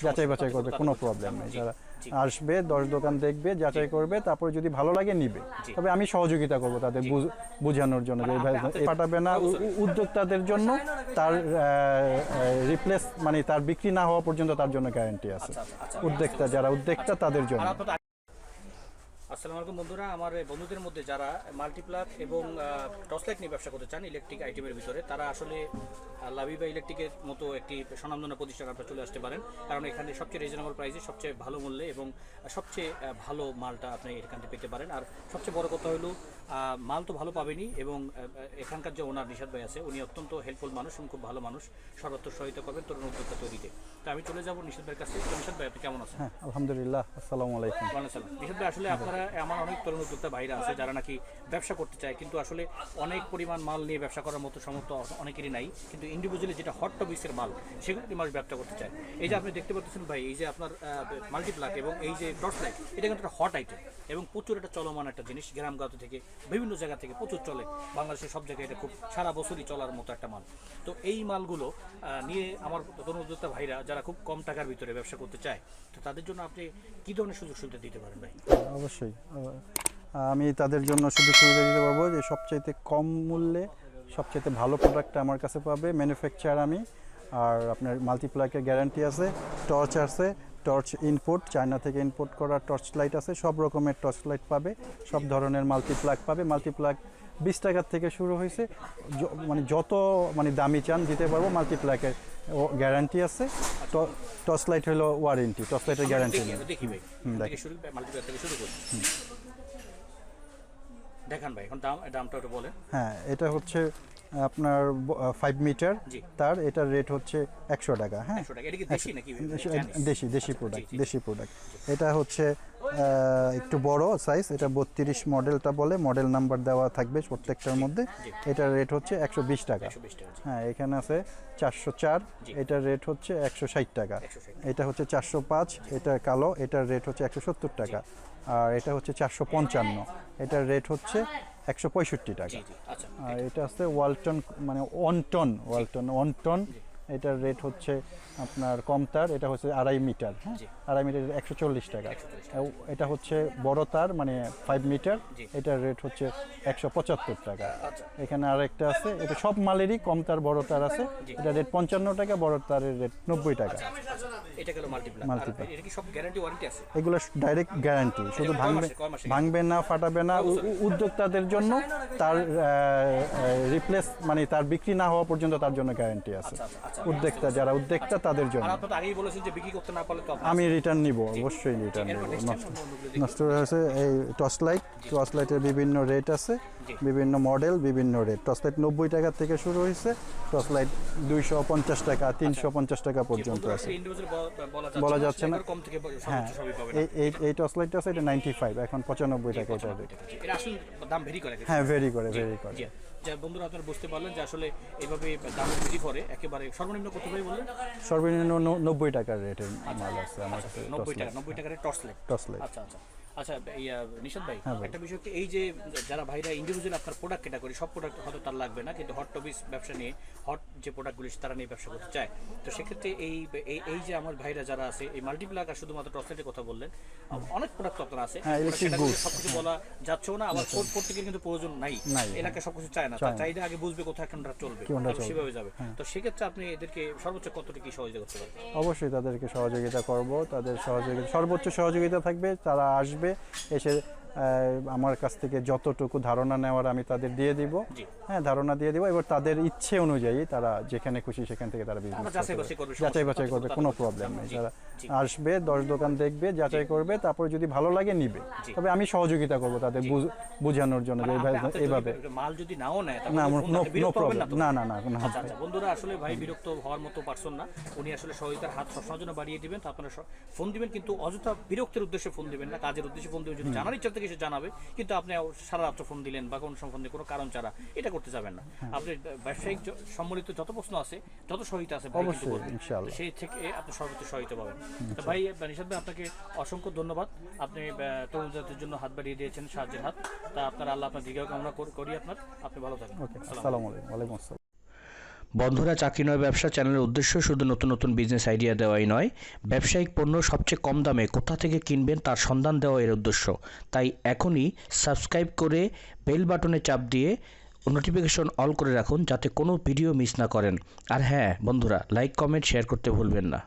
যাচাই বাছাই করবে, কোনো প্রবলেম নেই। যারা আসবে 10 দোকান দেখবে, যাচাই করবে, তারপরে যদি ভালো লাগে নিবে। তবে আমি সহযোগিতা করব তাদের বোঝানোর জন্য যে পাঠাবে না, উদ্যোক্তাদের জন্য তার রিপ্লেস মানে তার বিক্রি না হওয়া পর্যন্ত তার জন্য গ্যারান্টি আছে। উদ্যোক্তা যারা উদ্যোক্তা তাদের জন্য। আসসালামু আলাইকুম বন্ধুরা, আমার বন্ধুদের মধ্যে যারা মাল্টিপ্লাক এবং টর্চ লাইট নিয়ে ব্যবসা করতে চান ইলেকট্রিক আইটেমের ভিতরে, তারা আসলে লাভিবা ইলেকট্রিকের মতো একটি স্বনামধন্য প্রতিষ্ঠান আপনারা চলে আসতে পারেন। কারণ এখানে সবচেয়ে রিজনেবল প্রাইসে সবচেয়ে ভালো মূল্যে এবং সবচেয়ে ভালো মালটা আপনি এখান থেকে পেতে পারেন। আর সবচেয়ে বড় কথা হলো মাল তো ভালো পাবেনই, এবং এখানকার যে ওনার নিশাদ ভাই আছে উনি অত্যন্ত হেল্পফুল মানুষ এবং খুব ভালো মানুষ, সর্বত্র সহায়তা করবেন তরুণ উদ্যোক্তা তৈরিতে। তো আমি চলে যাবো নিশাদ ভাইয়ের কাছে। তো নিশাদ ভাই, আপনি কেমন আছেন? হ্যাঁ, আলহামদুলিল্লাহ। আসসালামু আলাইকুম। নিশাদ ভাই, আসলে আপনারা আমার অনেক তরুণ উদ্যোক্তা ভাইরা আছে যারা নাকি ব্যবসা করতে চায়, কিন্তু আসলে অনেক পরিমাণ মাল নিয়ে ব্যবসা করার মতো সামর্থ্য অনেকেরই নাই, কিন্তু ইন্ডিভিজুয়ালি যেটা হট টপিক্সের মাল সেগুলো নিয়ে মানুষ ব্যবসা করতে চায়। এই যে আপনি দেখতে পাচ্ছেন ভাই, এই যে আপনার মাল্টিপ্লাক এবং এই যে টর্চ লাইট, এটা কিন্তু একটা হট আইটেম এবং প্রচুর একটা চলমান একটা জিনিস। গ্রামগঞ্জ থেকে বিভিন্ন জায়গা থেকে প্রচুর চলে, বাংলাদেশের সব জায়গায় এটা খুব সারা বছরই চলার মতো একটা মাল। তো এই মালগুলো নিয়ে আমার তরুণ উদ্যোক্তা ভাইরা যারা খুব কম টাকার ভিতরে ব্যবসা করতে চায়, তো তাদের জন্য আপনি কী ধরনের সুযোগ সুবিধা দিতে পারেন ভাই? অবশ্যই আমি তাদের জন্য সুযোগ সুবিধা দিতে পারবো যে সবচাইতে কম মূল্যে সবচাইতে ভালো প্রোডাক্টটা আমার কাছে পাবে। ম্যানুফ্যাকচার আমি, আর আপনার মাল্টিপ্লাকের গ্যারান্টি আছে, টর্চ আছে, টর্চ ইনপুট চায়না থেকে ইম্পোর্ট করা টর্চ লাইট আছে, সব রকমের টর্চ লাইট পাবে, সব ধরনের মাল্টিপ্লাক পাবে। মাল্টিপ্লাক 20 টাকার থেকে শুরু হয়েছে, মানে যত মানে দামি চান দিতে পারবো। মাল্টিপ্লাকের গ্যারান্টি আছে, টর্চ লাইট হলো ওয়ারেন্টি, টর্চ লাইটের গ্যারান্টি নেই। দেখান ভাই, এখন দামটা একটু বলেন। হ্যাঁ, এটা হচ্ছে আপনার 5 মিটার তার, এটার রেট হচ্ছে 100 টাকা। হ্যাঁ, দেশি প্রোডাক্ট, দেশি প্রোডাক্ট। এটা হচ্ছে একটু বড় সাইজ, এটা 32 মডেলটা বলে, মডেল নাম্বার দেওয়া থাকবে প্রত্যেকটার মধ্যে। এটার রেট হচ্ছে 120 টাকা। হ্যাঁ, এখানে আছে 404, এটার রেট হচ্ছে 160 টাকা। এটা হচ্ছে 405, এটা কালো, এটার রেট হচ্ছে 170 টাকা। আর এটা হচ্ছে 455, এটার রেট হচ্ছে 165 টাকা। আর এটা আছে ওয়ালটন, মানে ওয়ালটন, এটার রেট হচ্ছে আপনার কম তার, এটা হচ্ছে 2.5 মিটার। হ্যাঁ, 2.5 মিটার 140 টাকা। এটা হচ্ছে বড় তার, মানে 5 মিটার, এটার রেট হচ্ছে 175 টাকা। এখানে আরেকটা আছে, এটা সব মালেরই কম তার বড় তার আছে, এটা রেট 55 টাকা, বড় তারের রেট 90 টাকা। এগুলো ডাইরেক্ট গ্যারান্টি, শুধু ভাঙবে না, ফাটাবে না। উদ্যোক্তাদের জন্য তার রিপ্লেস মানে তার বিক্রি না হওয়া পর্যন্ত তার জন্য গ্যারান্টি আছে। উদ্যোক্তা যারা উদ্যোক্তা তাদের জন্য। আমি রিটার্ন নিব, অবশ্যই রিটার্ন নিব। নষ্ট হয়েছে এই টর্চ লাইটের বিভিন্ন রেট আছে, বিভিন্ন মডেল, বিভিন্ন রেট। টর্চ লাইট 90 টাকা থেকে শুরু হয়েছে, টর্চ লাইট 250 টাকা, 350 টাকা পর্যন্ত আছে, বলা যাচ্ছে না। হ্যাঁ, এই টর্চ লাইটটা আছে, এটা 95, এখন 95 টাকা এটা রেট। হ্যাঁ, ভেরি করে। যা বন্ধুরা, আপনারা বুঝতে পারলেন যে আসলে এইভাবে দাম বৃদ্ধি করে একেবারে সর্বনিম্ন কত ভাই বললেন? সর্বনিম্ন 90 টাকার রেটের মাল আছে আমার কাছে। 90 টাকার টর্চ লাইট। আচ্ছা নিশাদ ভাই, একটা বিষয় কি, এই যে যারা ভাইরা ইন্ডিভিজুয়াল আপনার প্রোডাক্ট ক্যাটাগরি, সব প্রোডাক্ট হয়তো তার লাগবে না, কিন্তু হট টপিস ব্যবসা নিয়ে, হট যে প্রোডাক্টগুলি তারা নিয়ে ব্যবসা করতে চায়, তো সেক্ষেত্রে এই যে আমার ভাইরা যারা আছে, এই মাল্টিপ্লাক আর শুধুমাত্র টর্চ লাইটের কথা বললেন, অনেক প্রোডাক্ট আপনার আছে, সবকিছু বলা যাচ্ছেও না, আবার প্রত্যেকের কিন্তু প্রয়োজন নাই, এলাকা সবকিছু চায় না, তার চাহিদা আগে বুঝবে কোথায় কোনটা চলবে, সেভাবে যাবে। তো সেক্ষেত্রে আপনি এদেরকে সর্বোচ্চ কতটুকু সহযোগিতা করতে পারবেন? অবশ্যই তাদেরকে সহযোগিতা করব, তাদের সর্বোচ্চ সহযোগিতা থাকবে। তারা আসবে, এসে আমার কাছ থেকে যতটুকু ধারণা নেওয়ার আমি তাদের দিয়ে দিব। হ্যাঁ, ধারণা দিয়ে দিব। এবার তাদের ইচ্ছে অনুযায়ী তারা যেখানে খুশি সেখান থেকে তারা বিজনেস যাচাই বাছাই করবে, কোনো প্রবলেম নেই। তারা আসবে, 10 দোকান দেখবে, যাচাই করবে, তারপরে যদি ভালো লাগে নিবে। তবে আমি সহযোগিতা করব তাদের বোঝানোর জন্য যে এইভাবে মাল যদি নাও নেয়, না, নো প্রবলেম। না। বন্ধুরা, আসলে ভাই বিরক্ত হওয়ার মতো পারসন না, উনি আসলে সহযোগিতার হাত সবসময় জন্য বাড়িয়ে দিবেন। তো আপনারা ফোন দিবেন, কিন্তু অযথা বিরক্তের উদ্দেশ্যে ফোন দিবেন না, কাজের উদ্দেশ্যে ফোন দিবেন। যদি জানার ইচ্ছা থেকে সে জানাবে, কিন্তু আপনি সারা রাত্র ফোন দিলেন বা কোনো সময় ফোন দিয়ে কোনো কারণ ছাড়া, এটা করতে যাবেন না। আপনি ব্যবসায়িক সম্মিলিত যত প্রশ্ন আছে, যত সহায়তা আছে, সেই থেকে আপনি সর্বোচ্চ সহায়তা পাবেন। তো ভাই নিশাদ ভাই, আপনাকে অসংখ্য ধন্যবাদ। আপনি তরুণদের জন্য হাত বাড়িয়ে দিয়েছেন, সাহায্যের হাত। তা আপনার আল্লাহ আপনার দীর্ঘ কামনা করি, আপনি ভালো থাকেন। আসসালামু আলাইকুম। ওয়ালাইকুম আসসালাম। বন্ধুরা, চাকরি নয় ব্যবসা চ্যানেলের উদ্দেশ্য শুধু নতুন নতুন বিজনেস আইডিয়া দেওয়াই নয়, ব্যবসায়িক পণ্য সবচেয়ে কম দামে কোথা থেকে কিনবেন তার সন্ধান দেওয়া এর উদ্দেশ্য। তাই এখনই সাবস্ক্রাইব করে বেল বাটনে চাপ দিয়ে নোটিফিকেশন অল করে রাখুন যাতে কোনো ভিডিও মিস না করেন। আর হ্যাঁ বন্ধুরা, লাইক কমেন্ট শেয়ার করতে ভুলবেন না।